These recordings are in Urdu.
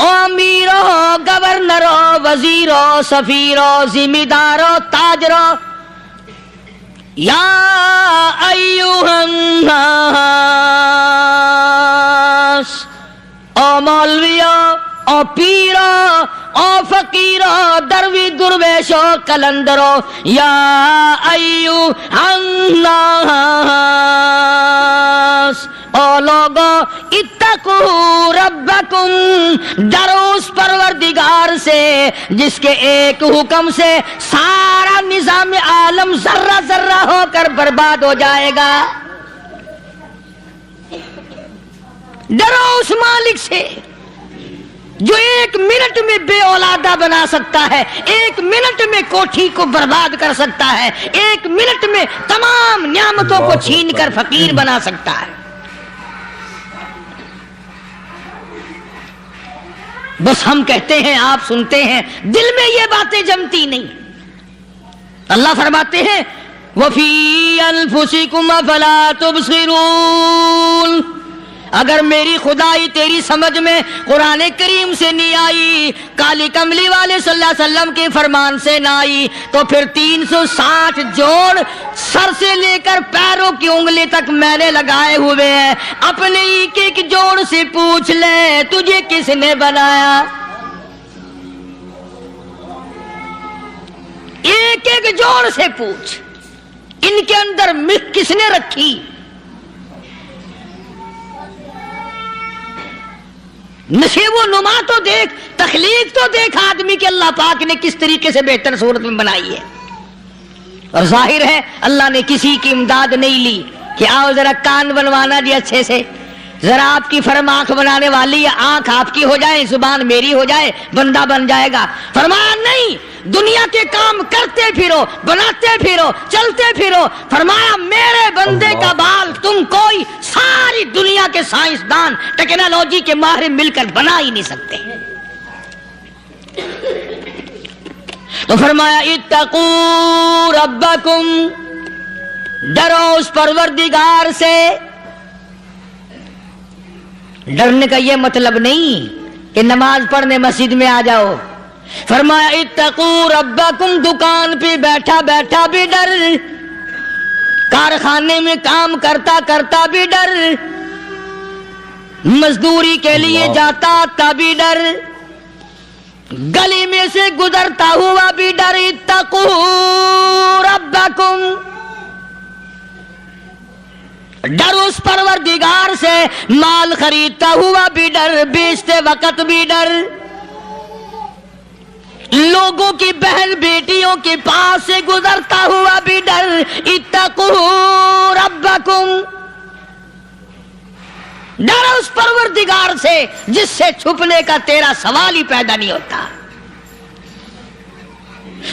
او امیرو، گورنرو، وزیرو، سفیرو، ذمہ تاجرو، یا ایوہ الناس، او مولویو، او پیرو، او فقیرو، دروی درویشو، کلندرو، یا ایوہ الناس، او لوگو اتقو ربکم، ڈرو اس پروردگار سے جس کے ایک حکم سے سارا نظام عالم ذرہ ذرہ ہو کر برباد ہو جائے گا۔ ڈرو اس مالک سے جو ایک منٹ میں بے اولادہ بنا سکتا ہے، ایک منٹ میں کوٹھی کو برباد کر سکتا ہے، ایک منٹ میں تمام نعمتوں کو چھین کر فقیر بنا سکتا ہے۔ بس ہم کہتے ہیں، آپ سنتے ہیں، دل میں یہ باتیں جمتی نہیں۔ اللہ فرماتے ہیں وَفِي أَنفُسِكُمْ أَفَلَا تُبْصِرُونَ، اگر میری خدائی تیری سمجھ میں قرآن کریم سے نہیں آئی، کالی کملی والے صلی اللہ علیہ وسلم کے فرمان سے نہ آئی، تو پھر 360 جوڑ سر سے لے کر پیروں کی انگلی تک میں نے لگائے ہوئے ہیں، اپنے ایک ایک جوڑ سے پوچھ لے تجھے کس نے بنایا؟ ایک ایک جوڑ سے پوچھ، ان کے اندر مکھ کس نے رکھی؟ نشیب و نما تو دیکھ، تخلیق تو دیکھ آدمی کے اللہ پاک نے کس طریقے سے بہتر صورت میں بنائی ہے۔ اور ظاہر ہے اللہ نے کسی کی امداد نہیں لی کہ آؤ ذرا کان بنوانا جی اچھے سے، ذرا آپ کی فرم آنکھ بنانے والی ہے، آنکھ آپ کی ہو جائے، زبان میری ہو جائے، بندہ بن جائے گا۔ فرمایا نہیں، دنیا کے کام کرتے پھرو، بناتے پھرو، چلتے پھرو۔ فرمایا میرے بندے کا بال تم کوئی ساری دنیا کے سائنسدان ٹیکنالوجی کے ماہر مل کر بنا ہی نہیں سکتے۔ تو فرمایا اتقو ربکم، ڈرو اس پروردگار سے۔ ڈرنے کا یہ مطلب نہیں کہ نماز پڑھنے مسجد میں آ جاؤ۔ فرمایا اتقو ربکم، دکان پہ بیٹھا بیٹھا بھی ڈر، کارخانے میں کام کرتا کرتا بھی ڈر، مزدوری کے لیے جاتا تبھی ڈر، گلی میں سے گزرتا ہوا بھی ڈر۔ اتقو ربکم، ڈر اس پروردگار سے، مال خریدتا ہوا بھی ڈر، بیچتے وقت بھی ڈر، لوگوں کی بہن بیٹیوں کے پاس سے گزرتا ہوا بھی ڈر۔ اتقو ربکم، ڈر اس پروردگار سے جس سے چھپنے کا تیرا سوال ہی پیدا نہیں ہوتا۔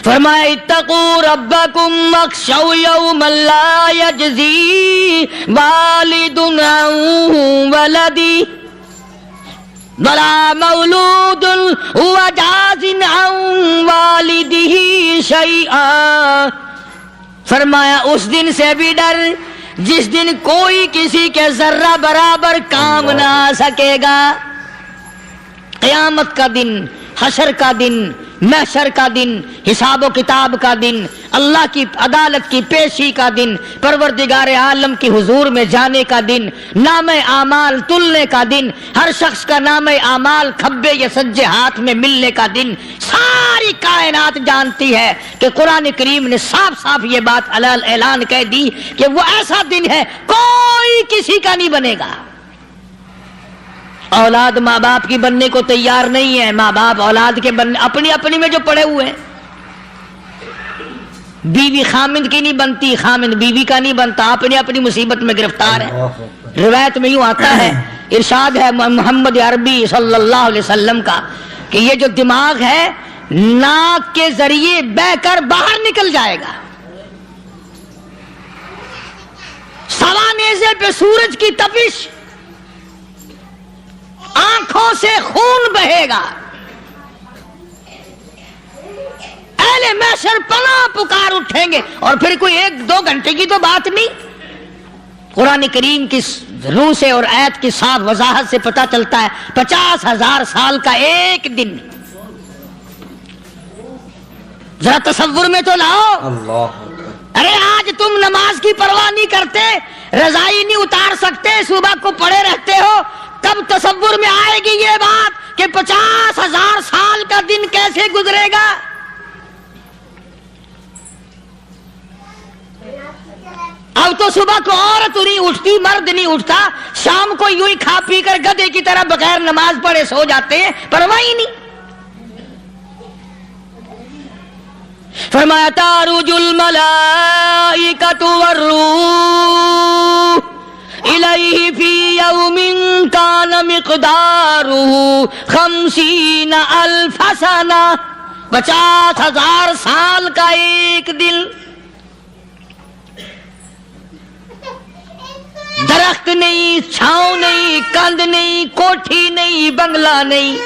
فرمایا اتقو ربکم واخشوا یوما لا یجزی والد عن ولدی ولا مولود هو جاز عن والده شیئا۔ فرمایا اس دن سے بھی ڈر جس دن کوئی کسی کے ذرہ برابر کام نہ آ سکے گا۔ قیامت کا دن، حشر کا دن، محشر کا دن، حساب و کتاب کا دن، اللہ کی عدالت کی پیشی کا دن، پروردگار عالم کی حضور میں جانے کا دن، نام اعمال تلنے کا دن، ہر شخص کا نام اعمال کھبے یا سجے ہاتھ میں ملنے کا دن۔ ساری کائنات جانتی ہے کہ قرآن کریم نے صاف صاف یہ بات اعلان کہہ دی کہ وہ ایسا دن ہے کوئی کسی کا نہیں بنے گا۔ اولاد ماں باپ کی بننے کو تیار نہیں ہے، ماں باپ اولاد کے بننے اپنی اپنی میں جو پڑے ہوئے ہیں۔ بیوی خامند کی نہیں بنتی، خامند بیوی کا نہیں بنتا، اپنی اپنی مصیبت میں گرفتار ہے۔ روایت میں یوں آتا ہے، ارشاد ہے محمد عربی صلی اللہ علیہ وسلم کا کہ یہ جو دماغ ہے ناک کے ذریعے بہ کر باہر نکل جائے گا، سوا نیزے پہ سورج کی تپش، آنکھوں سے خون بہے گا، اہل محشر پناہ پکار اٹھیں گے، اور پھر کوئی 1-2 گھنٹے کی تو بات نہیں، قرآن کریم کی روح سے اور آیت کی صاف وضاحت سے پتہ چلتا ہے 50,000 سال کا ایک دن. ذرا تصور میں تو لاؤ. اللہ. ارے آج تم نماز کی پرواہ نہیں کرتے, رضائی نہیں اتار سکتے, صبح کو پڑے رہتے ہو, کب تصور میں آئے گی یہ بات کہ 50,000 سال کا دن کیسے گزرے گا؟ اب تو صبح کو عورت نہیں اٹھتی, مرد نہیں اٹھتا, شام کو یوں ہی کھا پی کر گدھے کی طرح بغیر نماز پڑھے سو جاتے ہیں, پرواہ ہی نہیں. فرمایا تعرج الملائکۃ والروح الیہ فی یوم کان مقدارہ 50,000 سنہ. 50,000 سال کا ایک دن. درخت نہیں, چھاؤں نہیں, کند نہیں, کوٹھی نہیں, بنگلہ نہیں,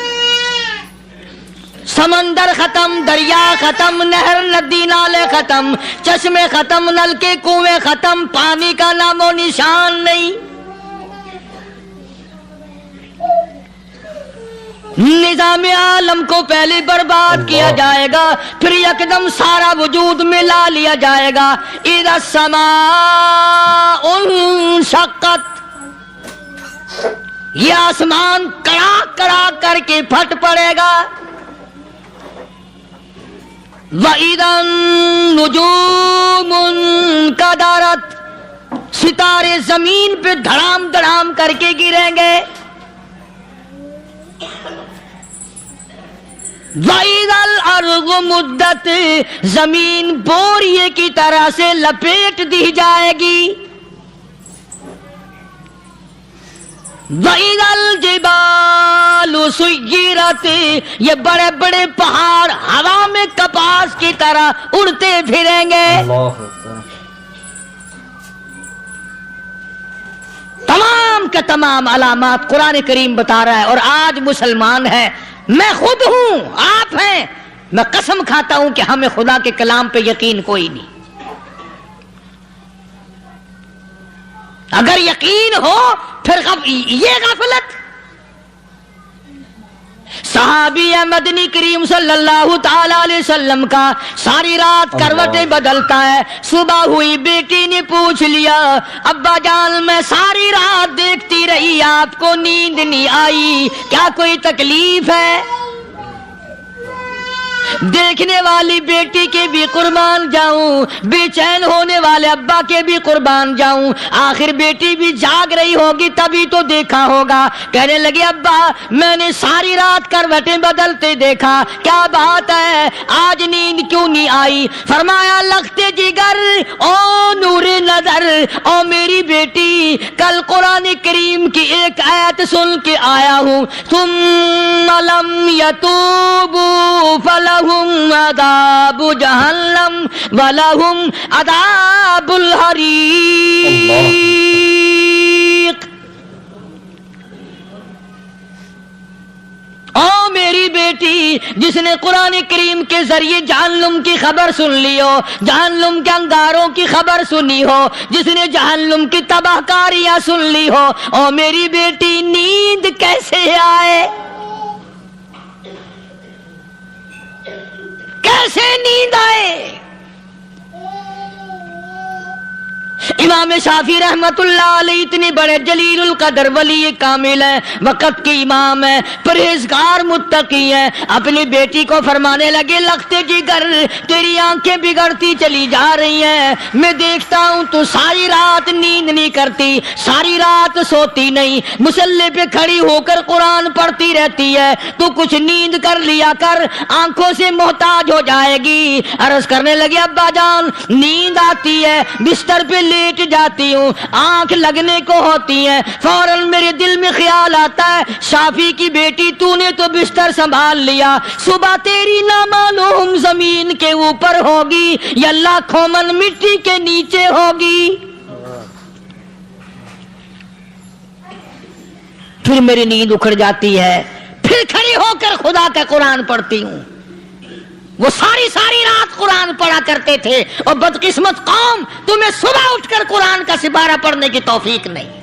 سمندر ختم, دریا ختم, نہر ندی نالے ختم, چشمے ختم, نلکے کنویں ختم, پانی کا نام و نشان نہیں. نظام عالم کو پہلے برباد کیا جائے گا, پھر یکدم سارا وجود ملا لیا جائے گا. اذا السماء انشقت, یہ آسمان کڑاک کڑاک کر کے پھٹ پڑے گا. وَإِذَا النُّجُومُ انْكَدَرَتْ, ستارے زمین پہ دھڑام دھڑام کر کے گریں گے. وَإِذَا الْأَرْضُ مُدَّتْ, زمین بوریے کی طرح سے لپیٹ دی جائے گی. وَإِذَا الْجِبَالُ سُيِّرَتْ, یہ بڑے بڑے پہاڑ ہوا میں کپاس کی طرح اڑتے پھریں گے. اللہ. تمام کے تمام علامات قرآن کریم بتا رہا ہے. اور آج مسلمان ہے, میں خود ہوں, آپ ہیں, میں قسم کھاتا ہوں کہ ہمیں خدا کے کلام پہ یقین کوئی نہیں. اگر یقین ہو پھر یہ غفلت. صحابی مدنی کریم صلی اللہ تعالی علیہ وسلم کا ساری رات کروٹیں بدلتا ہے. صبح ہوئی, بیٹی نے پوچھ لیا, ابا جان میں ساری رات دیکھتی رہی, آپ کو نیند نہیں آئی, کیا کوئی تکلیف ہے؟ دیکھنے والی بیٹی کے بھی قربان جاؤں, بے چین ہونے والے ابا کے بھی قربان جاؤں. آخر بیٹی بھی جاگ رہی ہوگی تبھی تو دیکھا ہوگا. کہنے لگے ابا میں نے ساری رات کروٹیں بدلتے دیکھا, کیا بات ہے, آج نیند کیوں نہیں آئی؟ فرمایا لختے جگر او نور نظر, او میری بیٹی کل قرآن کریم کی ایک آیت سن کے آیا ہوں, ثم لم یتوبوا فلہم عذاب جہنم ولہم عذاب الحریق. او میری بیٹی جس نے قرآن کریم کے ذریعے جہنم کی خبر سن لی ہو, جہنم کے انگاروں کی خبر سنی ہو, جس نے جہنم کی تباہ کاریاں سن لی ہو, او میری بیٹی نیند کیسے آئے؟ کیسے نیند آئے؟ امام شافعی رحمت اللہ علیہ اتنے بڑے جلیل القدر ولی کامل ہیں, وقت کے امام ہیں, پرہیزگار متقی ہیں. اپنی بیٹی کو فرمانے لگے لختے جگر تیری آنکھیں بگڑتی چلی جا رہی ہیں, میں دیکھتا ہوں تو ساری رات نیند نہیں کرتی, ساری رات سوتی نہیں, مصلی پہ کھڑی ہو کر قرآن پڑھتی رہتی ہے, تو کچھ نیند کر لیا کر, آنکھوں سے محتاج ہو جائے گی. عرض کرنے لگے ابا جان نیند آتی ہے, بستر پہ لیٹ جاتی ہوں, آنکھ لگنے کو ہوتی ہے, فوراً میرے دل میں خیال آتا ہے شافی کی بیٹی تو نے تو بستر سنبھال لیا, صبح تیری نامعلوم زمین کے اوپر ہوگی یا لاکھوں من مٹی کے نیچے ہوگی. پھر میری نیند اکھڑ جاتی ہے, پھر کھڑی ہو کر خدا کا قرآن پڑھتی ہوں. وہ ساری ساری رات قرآن پڑھا کرتے تھے، اور بدقسمت قوم تمہیں صبح اٹھ کر قرآن کا سپارہ پڑھنے کی توفیق نہیں ہے۔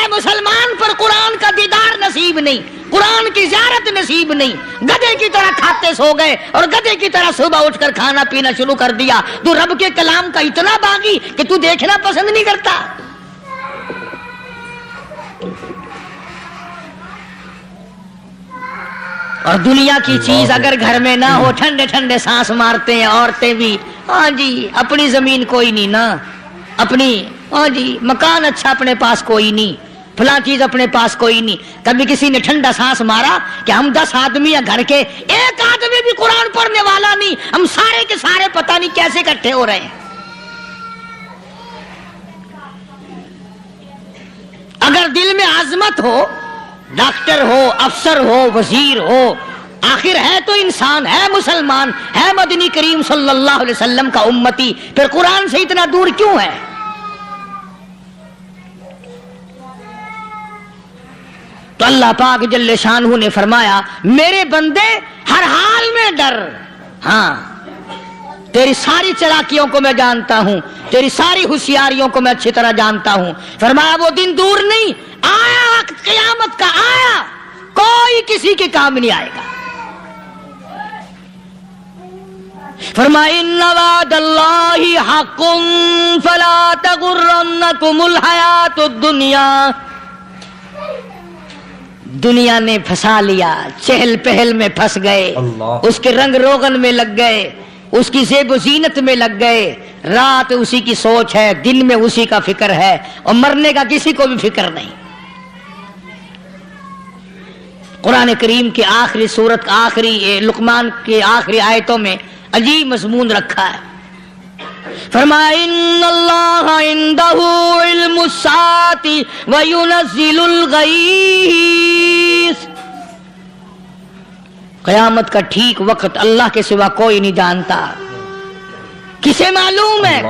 مسلمان پر قرآن کا دیدار نصیب نہیں، قرآن کی زیارت نصیب نہیں، گدھے کی طرح کھاتے سو گئے اور گدھے کی طرح صبح اٹھ کر کھانا پینا شروع کر دیا۔ تو رب کے کلام کا اتنا باغی کہ تو دیکھنا پسند نہیں کرتا۔ اور دنیا کی چیز اگر گھر میں نہ ہو، ٹھنڈے ٹھنڈے سانس مارتے ہیں عورتیں بھی، ہاں جی اپنی زمین کوئی نہیں نا، اپنی ہاں جی مکان اچھا اپنے پاس کوئی نہیں، فلاں چیز اپنے پاس کوئی نہیں۔ کبھی کسی نے ٹھنڈا سانس مارا کہ ہم 10 آدمی ہیں گھر کے، ایک آدمی بھی قرآن پڑھنے والا نہیں، ہم سارے کے سارے پتہ نہیں کیسے اکٹھے ہو رہے ہیں۔ اگر دل میں عظمت ہو، ڈاکٹر ہو، افسر ہو، وزیر ہو، آخر ہے تو انسان، ہے مسلمان، ہے مدنی کریم صلی اللہ علیہ وسلم کا امتی، پھر قرآن سے اتنا دور کیوں ہے؟ تو اللہ پاک جل شانہ نے فرمایا میرے بندے ہر حال میں ڈر، ہاں تیری ساری چلاکیوں کو میں جانتا ہوں، تیری ساری ہوشیاریوں کو میں اچھی طرح جانتا ہوں۔ فرمایا وہ دن دور نہیں، آیا وقت قیامت کا، آیا، کوئی کسی کے کام نہیں آئے گا۔ فرمایا ان وعد اللہ حق فلا تغرنکم الحیات الدنیا۔ دنیا نے پھنسا لیا، چہل پہل میں پھنس گئے، اس کے رنگ روغن میں لگ گئے، اس کی زیب و زینت میں لگ گئے، رات اسی کی سوچ ہے، دن میں اسی کا فکر ہے، اور مرنے کا کسی کو بھی فکر نہیں۔ قرآن کریم کی آخری سورت، آخری لقمان کی آخری آیتوں میں عجیب مضمون رکھا ہے۔ فرمایا ان اللہ عندہ علم الساعۃ وینزل الغیث۔ قیامت کا ٹھیک وقت اللہ کے سوا کوئی نہیں جانتا، کسے معلوم ہے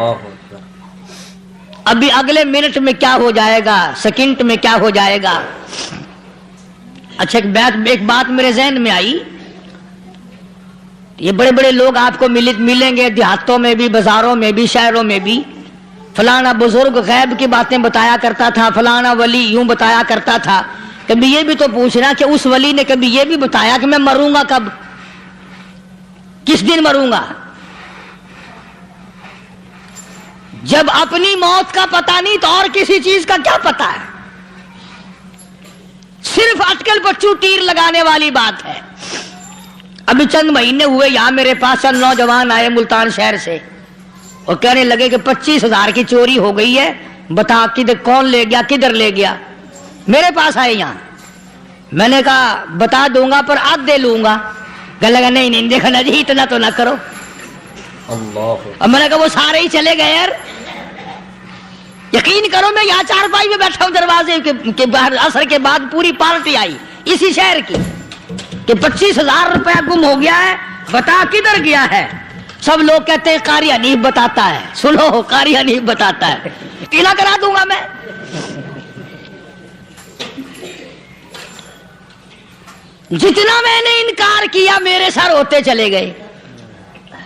ابھی اگلے منٹ میں کیا ہو جائے گا، سیکنڈ میں کیا ہو جائے گا۔ اچھا ایک بات میرے ذہن میں آئی، یہ بڑے بڑے لوگ آپ کو ملیں گے دیہاتوں میں بھی، بازاروں میں بھی، شہروں میں بھی، فلانا بزرگ غیب کی باتیں بتایا کرتا تھا، فلانا ولی یوں بتایا کرتا تھا۔ کبھی یہ بھی تو پوچھنا کہ اس ولی نے کبھی یہ بھی بتایا کہ میں مروں گا کب، کس دن مروں گا؟ جب اپنی موت کا پتہ نہیں تو اور کسی چیز کا کیا پتہ ہے؟ صرف اٹکل پچو تیر لگانے والی بات ہے۔ ابھی چند مہینے ہوئے یہاں میرے پاس چند نوجوان آئے ملتان شہر سے، اور کہنے لگے کہ 25,000 کی چوری ہو گئی ہے، بتا کدھر کون لے گیا، کدھر لے گیا۔ میرے پاس آئے یہاں، میں نے کہا بتا دوں گا پر آدھے لوں گا۔ کہنے لگا نہیں دیکھنا جی اتنا تو نہ کرو۔ اور میں نے کہا وہ سارے ہی چلے گئے یار، یقین کرو میں یہاں چارپائی میں بیٹھا ہوں دروازے کے باہر، عصر کے بعد پوری پارٹی آئی اسی شہر کی کہ 25,000 روپیہ گم ہو گیا ہے، بتا کدھر گیا ہے۔ سب لوگ کہتے ہیں قاری حنیف بتاتا ہے، سنو قاری حنیف بتاتا ہے، ٹیلا کرا دوں گا میں۔ جتنا میں نے انکار کیا میرے سر ہوتے چلے گئے،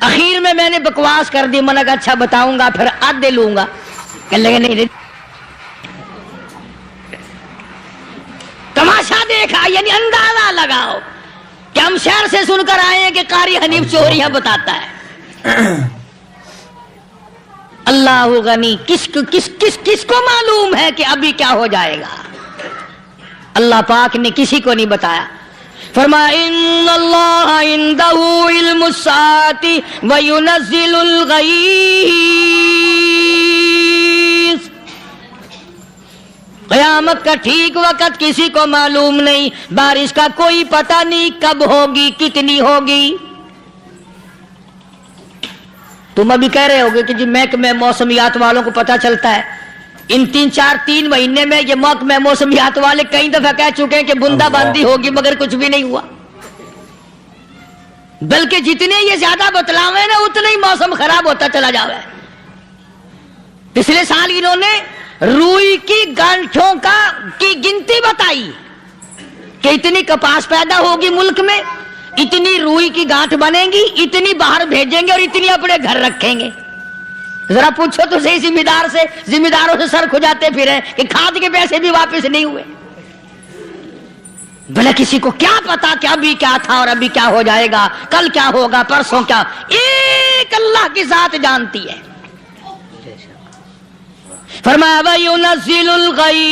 اخیر میں نے بکواس کر دی، میں نے کہا اچھا بتاؤں گا پھر آدھے لوں گا۔ کہنے لگے نہیں تماشا دیکھا، یعنی اندازہ لگاؤ کہ ہم شہر سے سن کر آئے ہیں کہ قاری حنیف چوریاں بتاتا ہے۔ اللہ غنی، کس کو معلوم ہے کہ ابھی کیا ہو جائے گا؟ اللہ پاک نے کسی کو نہیں بتایا۔ فرمایا ان اللہ عندہ علم الساعۃ وینزل الغیث۔ قیامت کا ٹھیک وقت کسی کو معلوم نہیں، بارش کا کوئی پتہ نہیں کب ہوگی، کتنی ہوگی۔ تم ابھی کہہ رہے ہوگے کہ جی محکمہ موسمیات والوں کو پتہ چلتا ہے، ان 3 مہینے میں یہ محکمہ موسمیات والے کئی دفعہ کہہ چکے ہیں کہ بندہ باندی ہوگی، مگر کچھ بھی نہیں ہوا۔ بلکہ جتنے یہ زیادہ بتلاوے نا اتنا ہی موسم خراب ہوتا چلا جاوے۔ پچھلے سال انہوں نے روئی کی گانٹھوں کی گنتی بتائی، کہ اتنی کپاس پیدا ہوگی ملک میں، اتنی روئی کی گانٹھ بنیں گی، اتنی باہر بھیجیں گے اور اتنی اپنے گھر رکھیں گے. ذرا پوچھو تو صحیح ذمہ داروں سے سر کھجاتے پھریں کہ کھاد کے پیسے بھی واپس نہیں ہوئے. بھلا کسی کو کیا پتا کہ ابھی کیا تھا اور ابھی کیا ہو جائے گا، کل کیا ہوگا، پرسوں کیا. ایک اللہ کی ذات جانتی ہے. فرمایا وَيُنَزِّلُ الْغَيْثَ،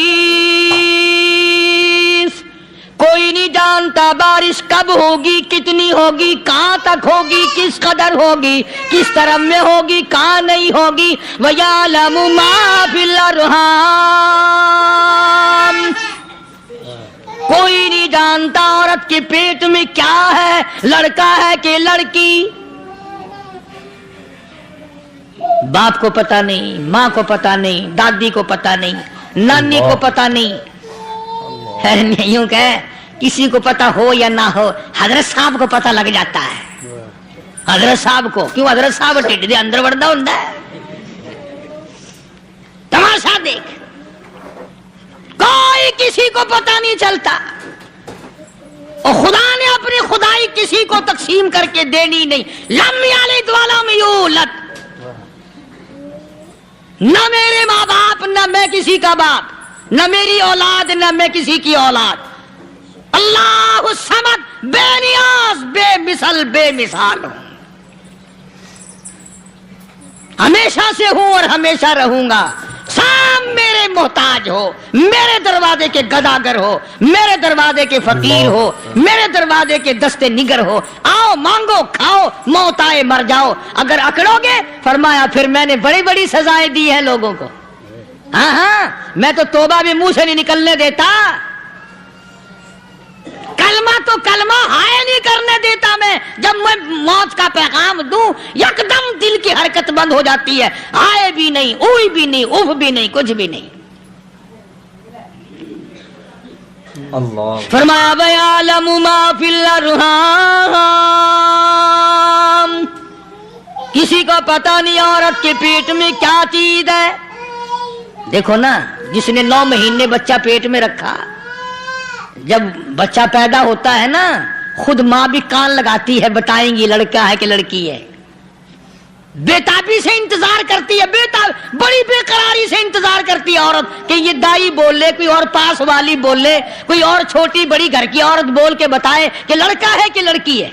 کوئی نہیں جانتا بارش کب ہوگی، کتنی ہوگی، کہاں تک ہوگی، کس قدر ہوگی، کس طرف میں ہوگی، کہاں نہیں ہوگی. وَيَعْلَمُ مَا فِي الْأَرْحَامِ، کوئی نہیں جانتا عورت کے پیٹ میں کیا ہے، لڑکا ہے کہ لڑکی. باپ کو پتا نہیں، ماں کو پتا نہیں، دادی کو پتا نہیں، نانی کو پتا نہیں. یوں کہ کسی کو پتا ہو یا نہ ہو، حضرت صاحب کو پتا لگ جاتا ہے. حضرت صاحب کو کیوں؟ حضرت صاحب ٹھڈ دے اندر وڑدا ہوندا ہے. تماشا دیکھ، کوئی کسی کو پتا نہیں چلتا. اور خدا نے اپنی خدائی کسی کو تقسیم کر کے دینی نہیں. لم یلد ولم یولد، نہ میرے ماں باپ، نہ میں کسی کا باپ، نہ میری اولاد، نہ میں کسی کی اولاد. اللہ الصمد، بے نیاز، بے مثل، بے مثال ہوں. ہمیشہ سے ہوں اور ہمیشہ رہوں گا. سام میرے محتاج ہو، میرے دروازے کے گداگر ہو، میرے دروازے کے فقیر ہو، میرے دروازے کے دستے نگر ہو. آؤ مانگو کھاؤ، موت آئے مر جاؤ. اگر اکڑو گے، فرمایا پھر میں نے بڑی بڑی سزائیں دی ہیں لوگوں کو. ہاں میں تو توبہ بھی منہ سے نہیں نکلنے دیتا. کلمہ تو کلمہ ہائے نہیں کرنے دیتا میں. جب میں موت کا پیغام دوں، یکدم دل کی حرکت بند ہو جاتی ہے. ہائے بھی نہیں، اوئی بھی نہیں، اف بھی نہیں، کچھ بھی نہیں. اللہ. فرمایا وَيَعْلَمُ مَا فِي الْأَرْحَامِ، کسی کو پتا نہیں عورت کے پیٹ میں کیا چیز ہے. دیکھو نا، جس نے 9 مہینے بچہ پیٹ میں رکھا، جب بچہ پیدا ہوتا ہے نا، خود ماں بھی کان لگاتی ہے، بتائیں گی لڑکا ہے کہ لڑکی ہے. بےتابی سے انتظار کرتی ہے، بڑی بے قراری سے انتظار کرتی ہے عورت کہ یہ دائی بول لے، کوئی اور پاس والی بول لے، کوئی اور چھوٹی بڑی گھر کی عورت بول کے بتائے کہ لڑکا ہے کہ لڑکی ہے.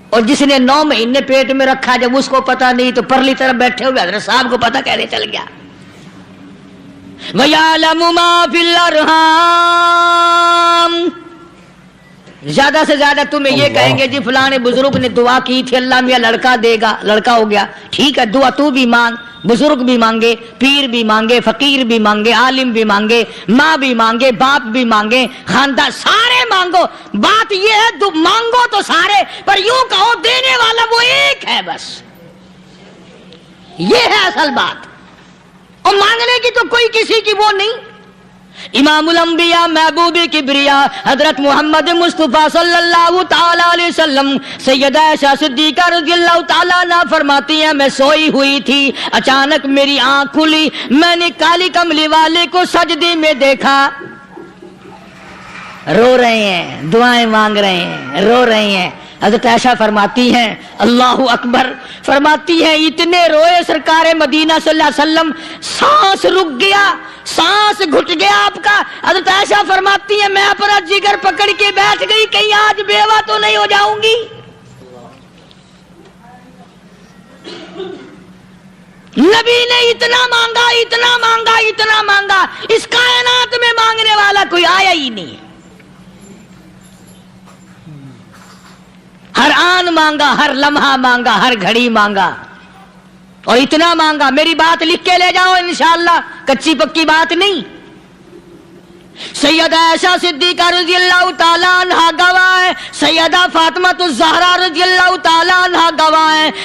اور جس نے 9 مہینے پیٹ میں رکھا، جب اس کو پتا نہیں تو پرلی طرف بیٹھے ہوئے حضرت صاحب کو پتا کیسے چل گیا. وَيَعْلَمُ مَا فِي الْأَرْحَامِ، زیادہ سے زیادہ تمہیں یہ کہیں گے جی فلاں بزرگ نے دعا کی تھی، اللہ میاں لڑکا دے گا، لڑکا ہو گیا. ٹھیک ہے، دعا تو بھی مانگ، بزرگ بھی مانگے، پیر بھی مانگے، فقیر بھی مانگے، عالم بھی مانگے، ماں بھی مانگے، باپ بھی مانگے، خاندان سارے مانگو. بات یہ ہے مانگو تو سارے، پر یوں کہو دینے والا وہ ایک ہے بس. یہ ہے اصل بات. اور مانگنے کی تو کوئی کسی کی وہ نہیں. امام الانبیاء محبوب کبریا حضرت محمد مصطفیٰ صلی اللہ تعالی علیہ وسلم سیدہ عائشہ صدیقہ رضی اللہ تعالیٰ عنہ فرماتی ہیں، میں سوئی ہوئی تھی، اچانک میری آنکھ کھلی، میں نے کالی کملی والے کو سجدے میں دیکھا. رو رہے ہیں، دعائیں مانگ رہے ہیں، رو رہے ہیں. حضرت عائشہ فرماتی ہیں اللہ اکبر، فرماتی ہیں اتنے روئے سرکار مدینہ صلی اللہ علیہ وسلم، سانس رک گیا، سانس گھٹ گیا آپ کا. حضرت عائشہ فرماتی ہیں میں اپنا جگر پکڑ کے بیٹھ گئی، کہیں آج بیوہ تو نہیں ہو جاؤں گی. نبی نے اتنا مانگا، اتنا مانگا، اتنا مانگا، اس کائنات میں مانگنے والا کوئی آیا ہی نہیں. ہر آن مانگا، ہر لمحہ مانگا، ہر گھڑی مانگا، اور اتنا مانگا. میری بات لکھ کے لے جاؤ انشاءاللہ، کچی پکی بات نہیں. سیدہ عائشہ صدیقہ رضی اللہ تعالیٰ عنہ گواہ ہے، سیدہ فاطمہ الزہرا رضی اللہ تعالیٰ عنہ گواہ ہے،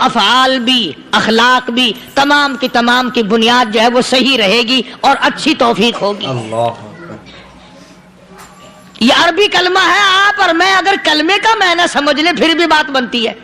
افعال بھی اخلاق بھی تمام کی بنیاد جو ہے وہ صحیح رہے گی اور اچھی توفیق ہوگی۔ اللہ یہ عربی کلمہ ہے، آپ اور میں اگر کلمے کا معنی سمجھ لیں پھر بھی بات بنتی ہے۔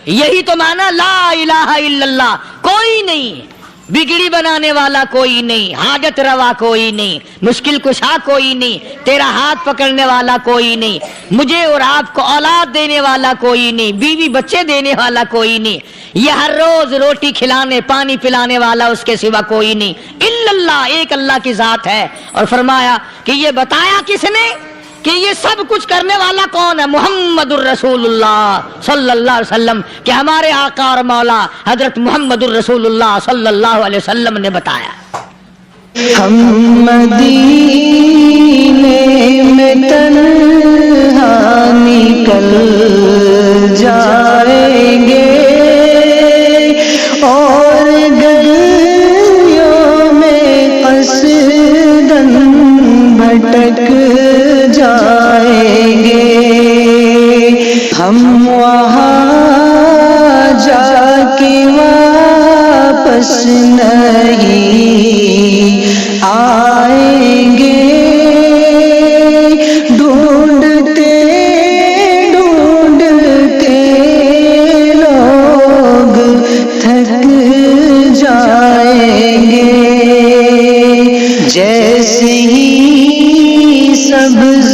یہی تو معنی لا الہ الا اللہ، کوئی نہیں بگڑی بنانے والا، کوئی نہیں حاجت روا، کوئی نہیں مشکل کشا، کوئی نہیں تیرا ہاتھ پکڑنے والا، کوئی نہیں مجھے اور آپ کو اولاد دینے والا، کوئی نہیں بیوی بچے دینے والا، کوئی نہیں یہ ہر روز روٹی کھلانے پانی پلانے والا اس کے سوا کوئی نہیں الا اللہ، ایک اللہ کی ذات ہے۔ اور فرمایا کہ یہ بتایا کس نے کہ یہ سب کچھ کرنے والا کون ہے؟ محمد الرسول اللہ صلی اللہ علیہ وسلم، کہ ہمارے آقا اور مولا حضرت محمد الرسول اللہ صلی اللہ علیہ وسلم نے بتایا۔ ہم مدینے میں تنہا نکل جائیں گے اور گلیوں میں قصداً بھٹک جائیں گے، ہم وہاں جا کے واپس نہیں آئیں گے، ڈھونڈتے ڈھونڈتے لوگ تھک جائیں گے، جیسے ہی سبز